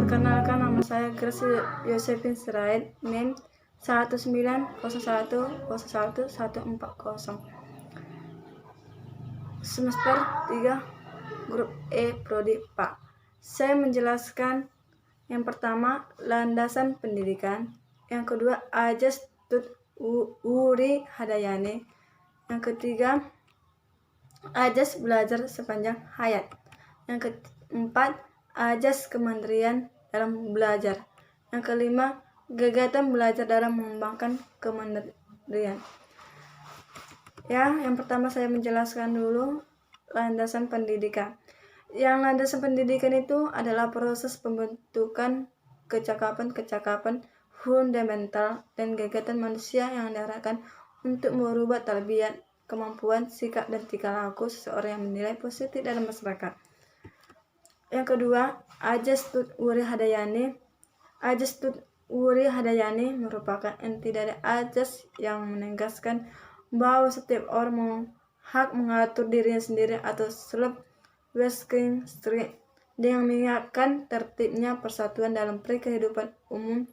Perkenalkan, nama saya Grace Josephine Sirait, NIM 1901011140, semester 3, grup E, Prodi PA. Saya menjelaskan yang pertama, landasan pendidikan, yang kedua, Ajas Tut Wuri Hadayani, yang ketiga, Ajas belajar sepanjang hayat, yang keempat, Ajas kemandirian dalam belajar, yang kelima, kegiatan belajar dalam mengembangkan kemandirian. Yang pertama saya menjelaskan dulu landasan pendidikan. Yang landasan pendidikan itu adalah proses pembentukan kecakapan fundamental dan kegiatan manusia yang diarahkan untuk merubah tabiat, kemampuan, sikap, dan tingkah laku seseorang yang menilai positif dalam masyarakat. Yang kedua, Ajas Tut Wuri Hadayani. Ajas Tut Wuri Hadayani merupakan inti dari ajas yang menegaskan bahwa setiap orang hak mengatur dirinya sendiri atau self-westing street dengan mengingatkan tertibnya persatuan dalam kehidupan umum.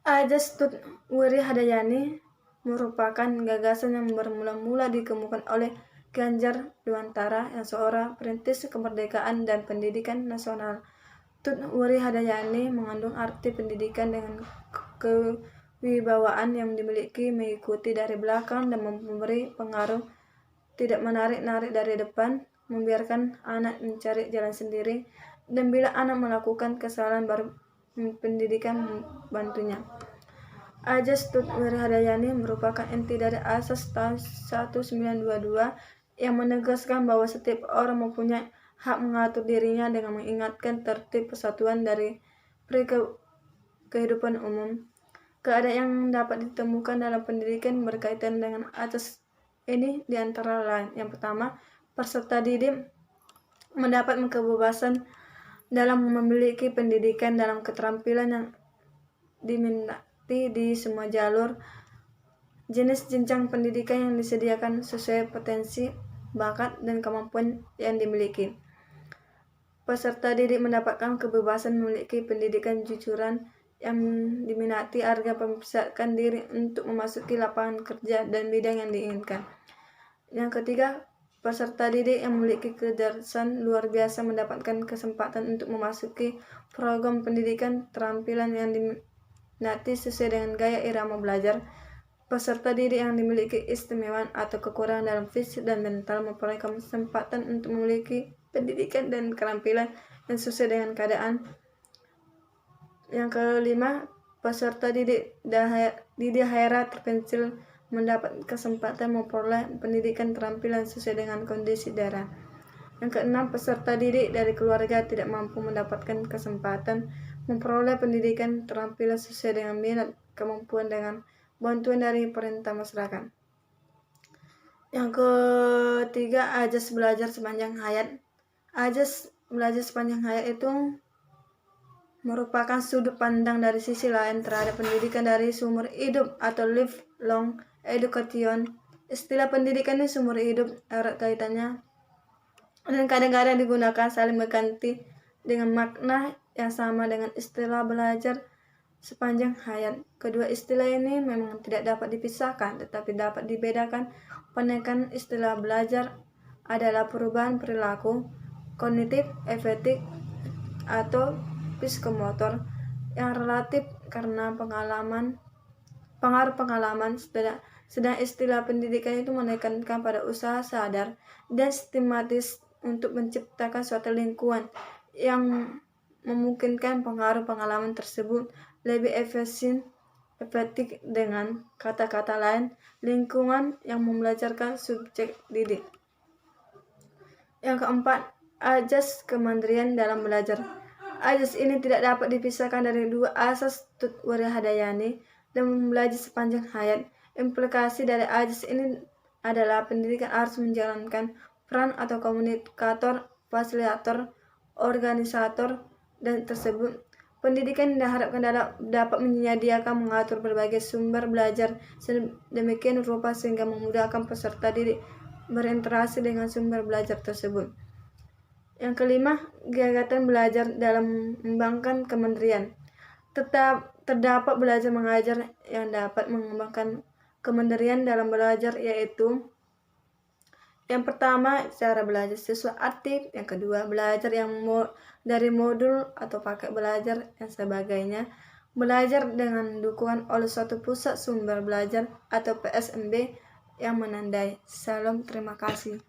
Ajas Tut Wuri Hadayani merupakan gagasan yang bermula-mula dikemukakan oleh Ki Hajar Dewantara yang seorang perintis kemerdekaan dan pendidikan nasional. Tut Wuri Hadayani mengandung arti pendidikan dengan kewibawaan yang dimiliki, mengikuti dari belakang dan memberi pengaruh, tidak menarik-narik dari depan, membiarkan anak mencari jalan sendiri, dan bila anak melakukan kesalahan baru pendidikan membantunya. Ajas Tut Wuri Hadayani merupakan inti dari asas tahun 1922 yang menegaskan bahwa setiap orang mempunyai hak mengatur dirinya dengan mengingatkan tertib persatuan dari kehidupan umum. Keadaan yang dapat ditemukan dalam pendidikan berkaitan dengan asas ini diantara lain. Yang pertama, peserta didik mendapat kebebasan dalam memiliki pendidikan dalam keterampilan yang diminati di semua jalur, jenis jenjang pendidikan yang disediakan sesuai potensi, bakat, dan kemampuan yang dimiliki. Peserta didik mendapatkan kebebasan memiliki pendidikan jujuran yang diminati agar mempersiapkan diri untuk memasuki lapangan kerja dan bidang yang diinginkan. Yang ketiga, peserta didik yang memiliki kecerdasan luar biasa mendapatkan kesempatan untuk memasuki program pendidikan terampilan yang diminati sesuai dengan gaya irama belajar. Peserta didik yang dimiliki istimewaan atau kekurangan dalam fisik dan mental memperoleh kesempatan untuk memiliki pendidikan dan keterampilan yang sesuai dengan keadaan. Yang kelima, peserta didik daerah terpencil mendapat kesempatan memperoleh pendidikan keterampilan sesuai dengan kondisi daerah. Yang keenam, peserta didik dari keluarga tidak mampu mendapatkan kesempatan memperoleh pendidikan keterampilan sesuai dengan minat kemampuan dengan bantuan dari pemerintah masyarakat. Yang ketiga, ajas belajar sepanjang hayat. Ajas belajar sepanjang hayat itu merupakan sudut pandang dari sisi lain terhadap pendidikan dari seumur hidup atau lifelong education. Istilah pendidikan ini seumur hidup erat kaitannya dan kadang-kadang digunakan saling mengganti dengan makna yang sama dengan istilah belajar sepanjang hayat. Kedua istilah ini memang tidak dapat dipisahkan, tetapi dapat dibedakan. Penekanan istilah belajar adalah perubahan perilaku, kognitif, afektif, atau psikomotor yang relatif karena pengaruh pengalaman, sedang istilah pendidikan itu menekankan pada usaha sadar dan sistematis untuk menciptakan suatu lingkungan yang memungkinkan pengaruh pengalaman tersebut lebih efektif. Dengan kata-kata lain, lingkungan yang membelajarkan subjek didik. Yang keempat, ajas kemandirian dalam belajar. Ajas ini tidak dapat dipisahkan dari dua asas Tut Wuri Hadayani dan belajar sepanjang hayat. Implikasi dari ajas ini adalah pendidikan harus menjalankan peran atau komunikator, fasilitator, organisator, dan tersebut. Pendidikan diharapkan dapat menyediakan mengatur berbagai sumber belajar sedemikian rupa sehingga memudahkan peserta didik berinteraksi dengan sumber belajar tersebut. Yang kelima, kegiatan belajar dalam mengembangkan kementerian. Tetap terdapat belajar mengajar yang dapat mengembangkan kementerian dalam belajar, yaitu yang pertama, cara belajar siswa aktif. Yang kedua, belajar yang dari modul atau paket belajar yang sebagainya. Belajar dengan dukungan oleh suatu pusat sumber belajar atau PSMB yang menandai. Salam, terima kasih.